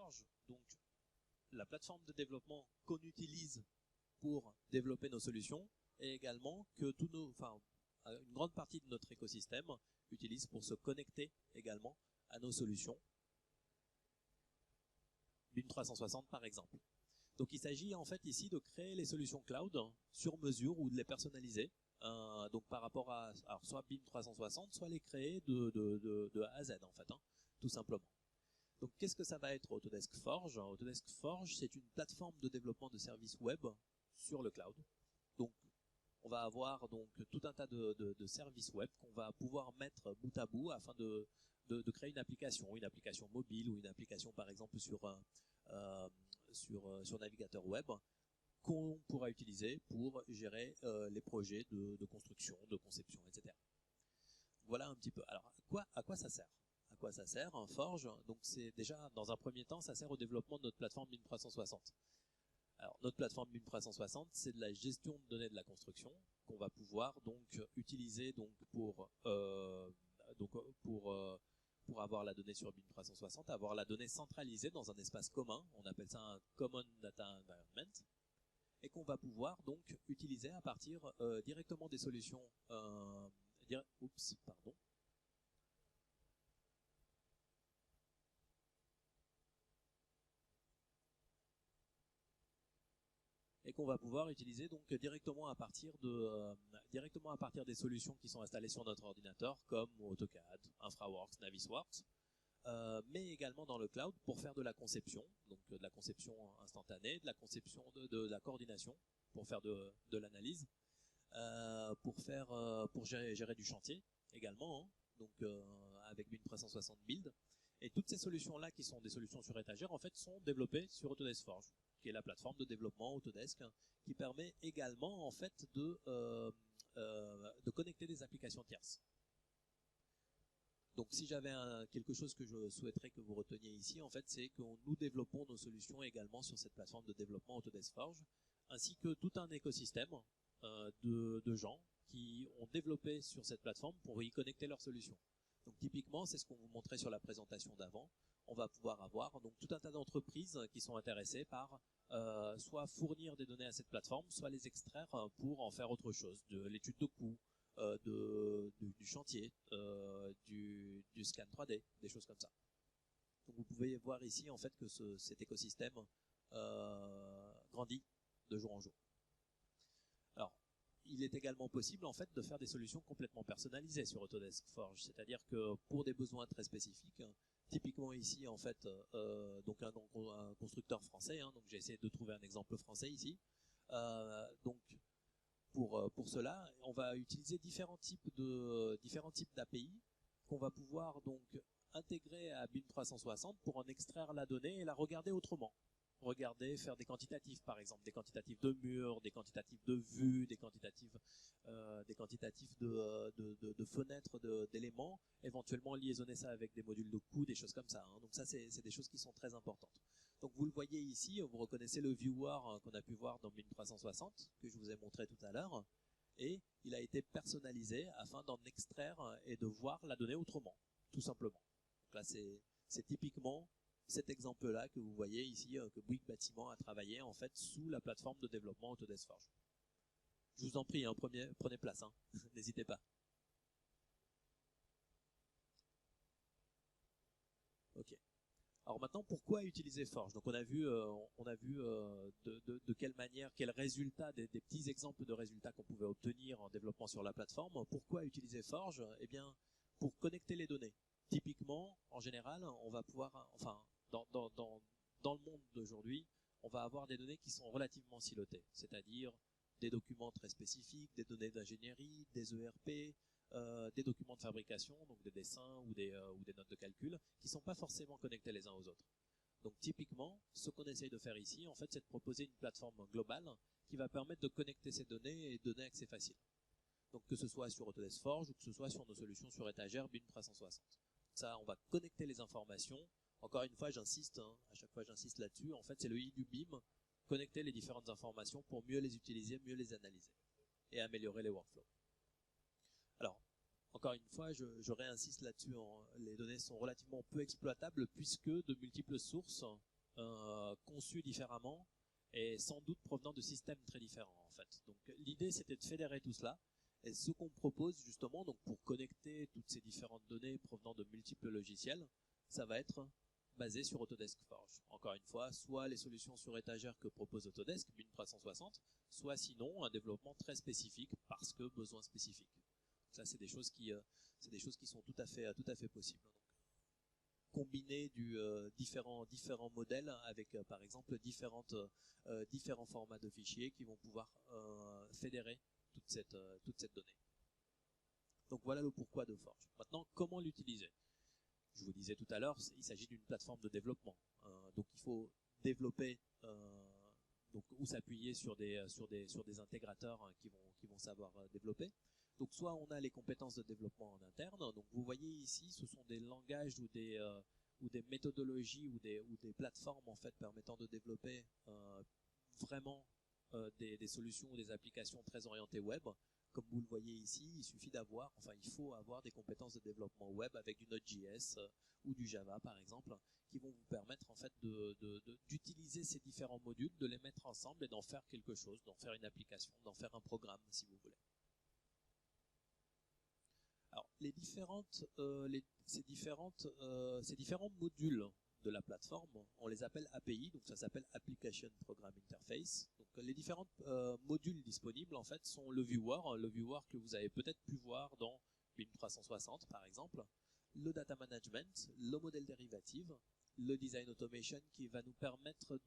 Forge, donc la plateforme de développement qu'on utilise pour développer nos solutions, et également que une grande partie de notre écosystème utilise pour se connecter également à nos solutions. BIM 360 par exemple. Donc il s'agit en fait ici de créer les solutions cloud sur mesure ou de les personnaliser. Donc par rapport à soit BIM 360, soit les créer de A à Z en fait, tout simplement. Donc qu'est-ce que ça va être Autodesk Forge? Autodesk Forge, c'est une plateforme de développement de services web sur le cloud. Donc on va avoir donc tout un tas de services web qu'on va pouvoir mettre bout à bout afin de créer une application mobile ou une application par exemple sur navigateur web qu'on pourra utiliser pour gérer les projets de construction, de conception, etc. Voilà un petit peu. Alors à quoi ça sert? À quoi ça sert un Forge? Donc c'est déjà dans un premier temps ça sert au développement de notre plateforme BIM 360. Alors notre plateforme BIM 360, c'est de la gestion de données de la construction qu'on va pouvoir donc utiliser donc pour avoir la donnée sur BIM 360, avoir la donnée centralisée dans un espace commun, on appelle ça un Common Data Environment, et qu'on va pouvoir donc utiliser à partir directement des solutions et qu'on va pouvoir utiliser donc directement à partir des solutions qui sont installées sur notre ordinateur comme AutoCAD, InfraWorks, Navisworks, mais également dans le cloud pour faire de la conception, donc de la conception instantanée, de la conception de la coordination, pour faire de l'analyse, pour gérer du chantier également, donc avec BIM 360 Build. Et toutes ces solutions-là, qui sont des solutions sur étagère, en fait, sont développées sur Autodesk Forge, qui est la plateforme de développement Autodesk, qui permet également, en fait, de connecter des applications tierces. Donc, si j'avais quelque chose que je souhaiterais que vous reteniez ici, en fait, c'est que nous développons nos solutions également sur cette plateforme de développement Autodesk Forge, ainsi que tout un écosystème de gens qui ont développé sur cette plateforme pour y connecter leurs solutions. Donc typiquement, c'est ce qu'on vous montrait sur la présentation d'avant. On va pouvoir avoir donc tout un tas d'entreprises qui sont intéressées par soit fournir des données à cette plateforme, soit les extraire pour en faire autre chose, de l'étude de coûts, du chantier, du scan 3D, des choses comme ça. Donc vous pouvez voir ici en fait que cet écosystème grandit de jour en jour. Alors, il est également possible en fait de faire des solutions complètement personnalisées sur Autodesk Forge, c'est-à-dire que pour des besoins très spécifiques, typiquement ici en fait donc un constructeur français, donc j'ai essayé de trouver un exemple français ici. Donc pour cela, on va utiliser différents types d'API qu'on va pouvoir donc intégrer à BIM 360 pour en extraire la donnée et la regarder autrement. Faire des quantitatifs par exemple, des quantitatifs de murs, des quantitatifs de vues, des quantitatifs de fenêtres, d'éléments, éventuellement liaisonner ça avec des modules de coûts, des choses comme ça. Donc ça c'est des choses qui sont très importantes. Donc vous le voyez ici, vous reconnaissez le viewer qu'on a pu voir dans BIM 360 que je vous ai montré tout à l'heure, et il a été personnalisé afin d'en extraire et de voir la donnée autrement, tout simplement. Donc là c'est typiquement cet exemple-là que vous voyez ici, que Bouygues Bâtiment a travaillé en fait sous la plateforme de développement Autodesk Forge. Je vous en prie, prenez place, n'hésitez pas. Ok. Alors maintenant, pourquoi utiliser Forge? Donc on a vu de quelle manière, quels résultats, des petits exemples de résultats qu'on pouvait obtenir en développement sur la plateforme. Pourquoi utiliser Forge? Eh bien, pour connecter les données. Typiquement, en général, on va pouvoir, dans le monde d'aujourd'hui, on va avoir des données qui sont relativement silotées, c'est-à-dire des documents très spécifiques, des données d'ingénierie, des ERP, des documents de fabrication, donc des dessins ou des notes de calcul, qui sont pas forcément connectés les uns aux autres. Donc typiquement, ce qu'on essaye de faire ici, en fait, c'est de proposer une plateforme globale qui va permettre de connecter ces données et donner accès facile. Donc que ce soit sur Autodesk Forge ou que ce soit sur nos solutions sur étagère BIM 360. Ça, on va connecter les informations. Encore une fois, j'insiste, à chaque fois j'insiste là-dessus. En fait, c'est le I du BIM, connecter les différentes informations pour mieux les utiliser, mieux les analyser et améliorer les workflows. Alors, encore une fois, je réinsiste là-dessus. Les données sont relativement peu exploitables puisque de multiples sources conçus différemment et sans doute provenant de systèmes très différents en fait. Donc l'idée c'était de fédérer tout cela. Et ce qu'on propose justement, donc pour connecter toutes ces différentes données provenant de multiples logiciels, ça va être basé sur Autodesk Forge. Encore une fois, soit les solutions sur étagère que propose Autodesk, BIM 360, soit sinon un développement très spécifique parce que besoin spécifique. Donc ça, c'est des choses qui sont tout à fait possibles. Donc, combiner différents modèles avec par exemple différents formats de fichiers qui vont pouvoir fédérer toute cette donnée. Donc voilà le pourquoi de Forge. Maintenant, comment l'utiliser? Je vous disais tout à l'heure, il s'agit d'une plateforme de développement. Donc il faut développer ou s'appuyer sur des intégrateurs qui vont savoir développer. Donc soit on a les compétences de développement en interne. Donc vous voyez ici, ce sont des langages ou des méthodologies ou des plateformes en fait permettant de développer vraiment des solutions ou des applications très orientées web. Comme vous le voyez ici, il faut avoir des compétences de développement web avec du Node.js ou du Java par exemple, qui vont vous permettre en fait d'utiliser ces différents modules, de les mettre ensemble et d'en faire quelque chose, d'en faire une application, d'en faire un programme si vous voulez. Alors ces différents modules de la plateforme, on les appelle API, donc ça s'appelle Application Program Interface. Donc les différents modules disponibles en fait sont le viewer que vous avez peut-être pu voir dans BIM 360 par exemple, le data management, le modèle dérivative, le design automation qui va nous permettre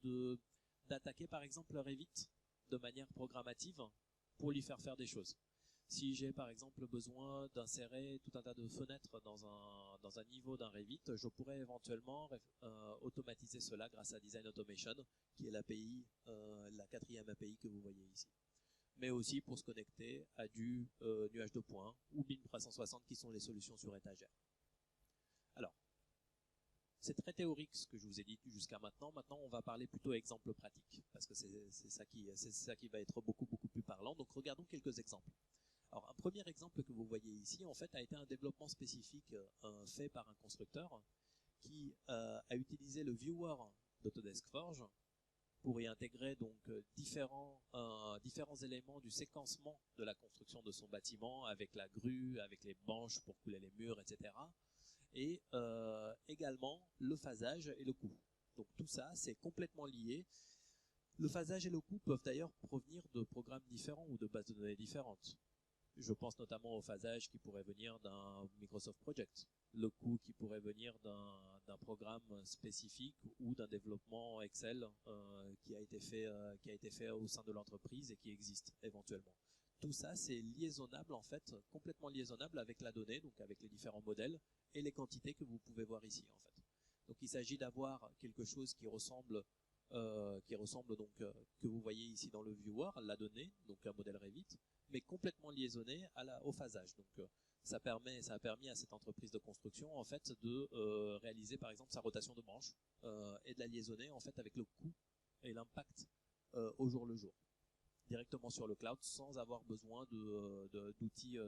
d'attaquer par exemple le Revit de manière programmative pour lui faire des choses. Si j'ai par exemple besoin d'insérer tout un tas de fenêtres dans un niveau d'un Revit, je pourrais éventuellement automatiser cela grâce à Design Automation, qui est l'API, la 4e API que vous voyez ici. Mais aussi pour se connecter à du nuage de points ou BIM 360 qui sont les solutions sur étagère. Alors, c'est très théorique ce que je vous ai dit jusqu'à maintenant. Maintenant, on va parler plutôt exemple pratique, parce que c'est ça qui va être beaucoup plus parlant. Donc, regardons quelques exemples. Alors, un premier exemple que vous voyez ici, en fait, a été un développement spécifique fait par un constructeur qui a utilisé le viewer d'Autodesk Forge pour y intégrer donc différents éléments du séquencement de la construction de son bâtiment, avec la grue, avec les banches pour couler les murs, etc. Et également le phasage et le coût. Donc tout ça, c'est complètement lié. Le phasage et le coût peuvent d'ailleurs provenir de programmes différents ou de bases de données différentes. Je pense notamment au phasage qui pourrait venir d'un Microsoft Project, le coût qui pourrait venir d'un programme spécifique ou d'un développement Excel qui a été fait au sein de l'entreprise et qui existe éventuellement. Tout ça, c'est liaisonnable en fait, complètement liaisonnable avec la donnée, donc avec les différents modèles et les quantités que vous pouvez voir ici en fait. Donc il s'agit d'avoir quelque chose qui ressemble donc que vous voyez ici dans le viewer, la donnée, donc un modèle Revit, mais complètement liaisonné au phasage. Donc ça a permis à cette entreprise de construction en fait de réaliser par exemple sa rotation de branche et de la liaisonner en fait avec le coût et l'impact au jour le jour, directement sur le cloud sans avoir besoin d'outils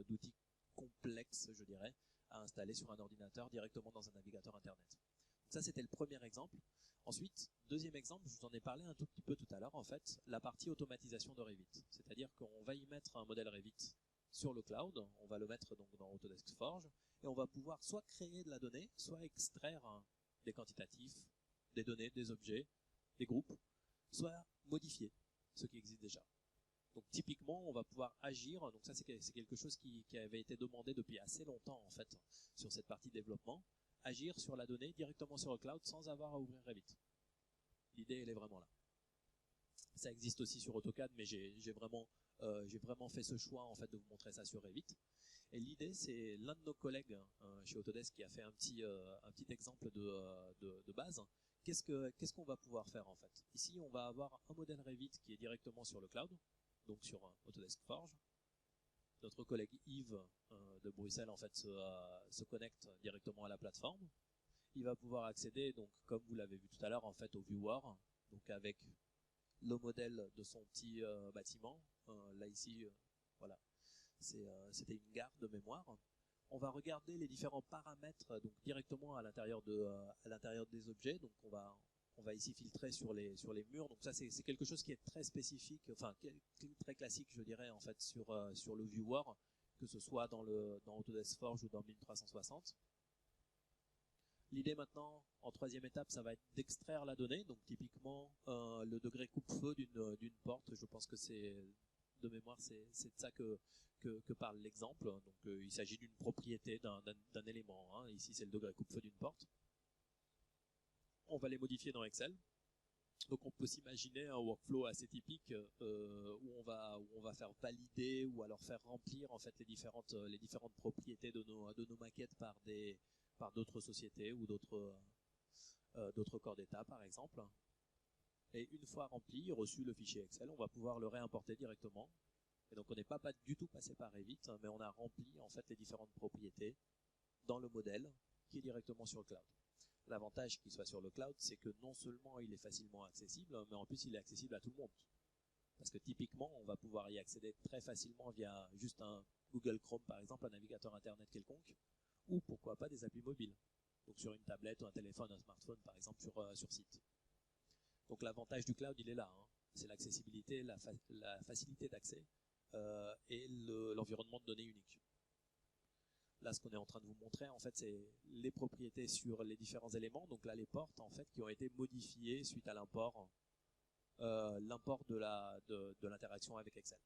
complexes, je dirais, à installer sur un ordinateur directement dans un navigateur internet. Donc ça c'était le premier exemple. Ensuite, deuxième exemple, je vous en ai parlé un tout petit peu tout à l'heure, en fait, la partie automatisation de Revit. C'est-à-dire qu'on va y mettre un modèle Revit sur le cloud, on va le mettre donc dans Autodesk Forge, et on va pouvoir soit créer de la donnée, soit extraire des quantitatifs, des données, des objets, des groupes, soit modifier ce qui existe déjà. Donc typiquement, on va pouvoir agir, donc ça c'est quelque chose qui avait été demandé depuis assez longtemps en fait, sur cette partie développement, agir sur la donnée directement sur le cloud sans avoir à ouvrir Revit. L'idée, elle est vraiment là. Ça existe aussi sur AutoCAD, mais j'ai vraiment fait ce choix en fait de vous montrer ça sur Revit. Et l'idée, c'est l'un de nos collègues chez Autodesk qui a fait un petit exemple de base. Qu'est-ce qu'on va pouvoir faire en fait? Ici, on va avoir un modèle Revit qui est directement sur le cloud, donc sur Autodesk Forge. Notre collègue Yves de Bruxelles en fait se connecte directement à la plateforme. Il va pouvoir accéder, donc comme vous l'avez vu tout à l'heure, en fait au viewer, donc avec le modèle de son petit bâtiment. Là ici, voilà, c'était une gare de mémoire. On va regarder les différents paramètres donc directement à l'intérieur des objets. Donc on on va ici filtrer sur les murs. Donc ça, c'est quelque chose qui est très spécifique, enfin très classique, je dirais, en fait, sur le viewer, que ce soit dans Autodesk Forge ou dans BIM 360. L'idée maintenant, en troisième étape, ça va être d'extraire la donnée. Donc typiquement, le degré coupe-feu d'une porte, je pense que c'est, de mémoire, c'est de ça que parle l'exemple. Donc il s'agit d'une propriété d'un élément. Hein. Ici, c'est le degré coupe-feu d'une porte. On va les modifier dans Excel. Donc on peut s'imaginer un workflow assez typique où on va faire valider ou alors faire remplir en fait les différentes propriétés de nos maquettes par d'autres sociétés ou d'autres corps d'état par exemple. Et une fois rempli, reçu le fichier Excel, on va pouvoir le réimporter directement. Et donc on n'est pas du tout passé par Revit, mais on a rempli en fait les différentes propriétés dans le modèle qui est directement sur le cloud. L'avantage qu'il soit sur le cloud, c'est que non seulement il est facilement accessible, mais en plus il est accessible à tout le monde. Parce que typiquement, on va pouvoir y accéder très facilement via juste un Google Chrome par exemple, un navigateur internet quelconque, ou pourquoi pas des applis mobiles. Donc sur une tablette ou un téléphone, un smartphone par exemple sur site. Donc l'avantage du cloud, il est là. Hein. C'est l'accessibilité, la facilité d'accès et l'environnement de données unique. Là, ce qu'on est en train de vous montrer, en fait, c'est les propriétés sur les différents éléments. Donc là, les portes, en fait, qui ont été modifiées suite à l'import de l'interaction avec Excel.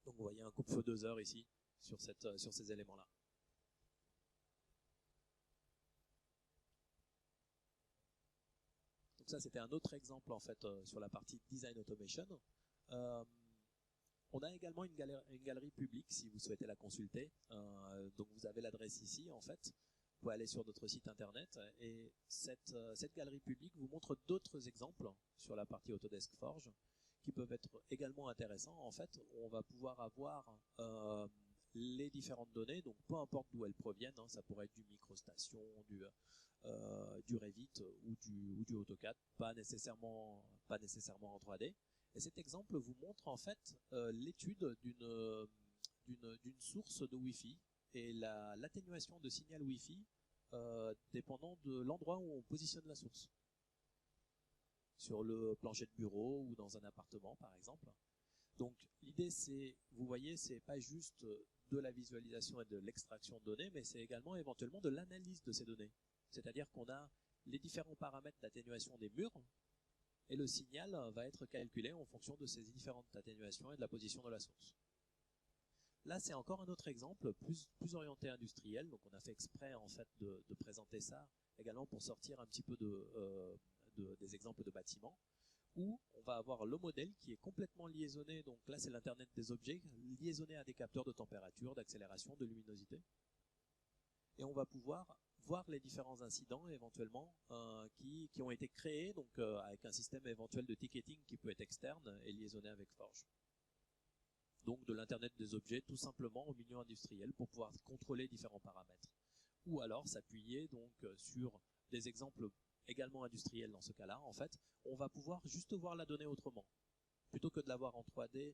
Donc vous voyez un coupe-feu 2 heures ici sur ces éléments-là. Donc ça, c'était un autre exemple, en fait, sur la partie Design Automation. On a également une galerie publique si vous souhaitez la consulter. Donc vous avez l'adresse ici en fait. Vous pouvez aller sur notre site internet et cette galerie publique vous montre d'autres exemples sur la partie Autodesk Forge qui peuvent être également intéressants. En fait, on va pouvoir avoir les différentes données, donc peu importe d'où elles proviennent, hein, ça pourrait être du MicroStation, du Revit ou du AutoCAD, pas nécessairement en 3D. Et cet exemple vous montre en fait l'étude d'une source de Wi-Fi et l'atténuation de signal Wi-Fi dépendant de l'endroit où on positionne la source. Sur le plancher de bureau ou dans un appartement par exemple. Donc l'idée c'est, vous voyez, c'est pas juste de la visualisation et de l'extraction de données, mais c'est également éventuellement de l'analyse de ces données. C'est-à-dire qu'on a les différents paramètres d'atténuation des murs, et le signal va être calculé en fonction de ces différentes atténuations et de la position de la source. Là, c'est encore un autre exemple, plus orienté industriel, donc on a fait exprès en fait de présenter ça également pour sortir un petit peu des exemples de bâtiments, où on va avoir le modèle qui est complètement liaisonné, donc là c'est l'Internet des objets, liaisonné à des capteurs de température, d'accélération, de luminosité, et on va pouvoir voir les différents incidents éventuellement qui ont été créés donc avec un système éventuel de ticketing qui peut être externe et liaisonné avec Forge. Donc de l'internet des objets tout simplement au milieu industriel pour pouvoir contrôler différents paramètres. Ou alors s'appuyer donc sur des exemples également industriels dans ce cas-là. En fait, on va pouvoir juste voir la donnée autrement. Plutôt que de l'avoir en 3D,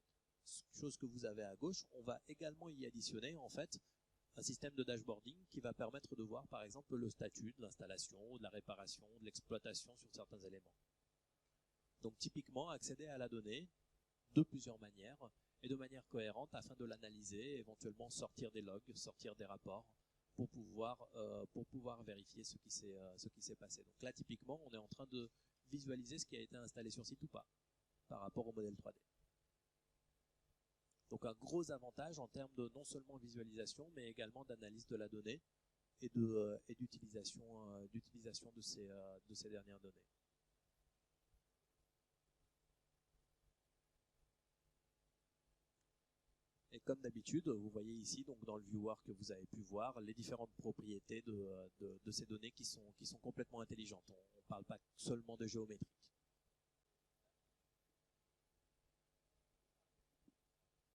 chose que vous avez à gauche, on va également y additionner en fait un système de dashboarding qui va permettre de voir par exemple le statut de l'installation, de la réparation, de l'exploitation sur certains éléments. Donc typiquement accéder à la donnée de plusieurs manières et de manière cohérente afin de l'analyser, éventuellement sortir des logs, sortir des rapports pour pouvoir vérifier ce qui s'est passé. Donc là typiquement on est en train de visualiser ce qui a été installé sur site ou pas par rapport au modèle 3D. Donc un gros avantage en termes de non seulement visualisation, mais également d'analyse de la donnée et d'utilisation de ces dernières données. Et comme d'habitude, vous voyez ici, donc dans le viewer que vous avez pu voir, les différentes propriétés de ces données qui sont complètement intelligentes. On ne parle pas seulement de géométrique.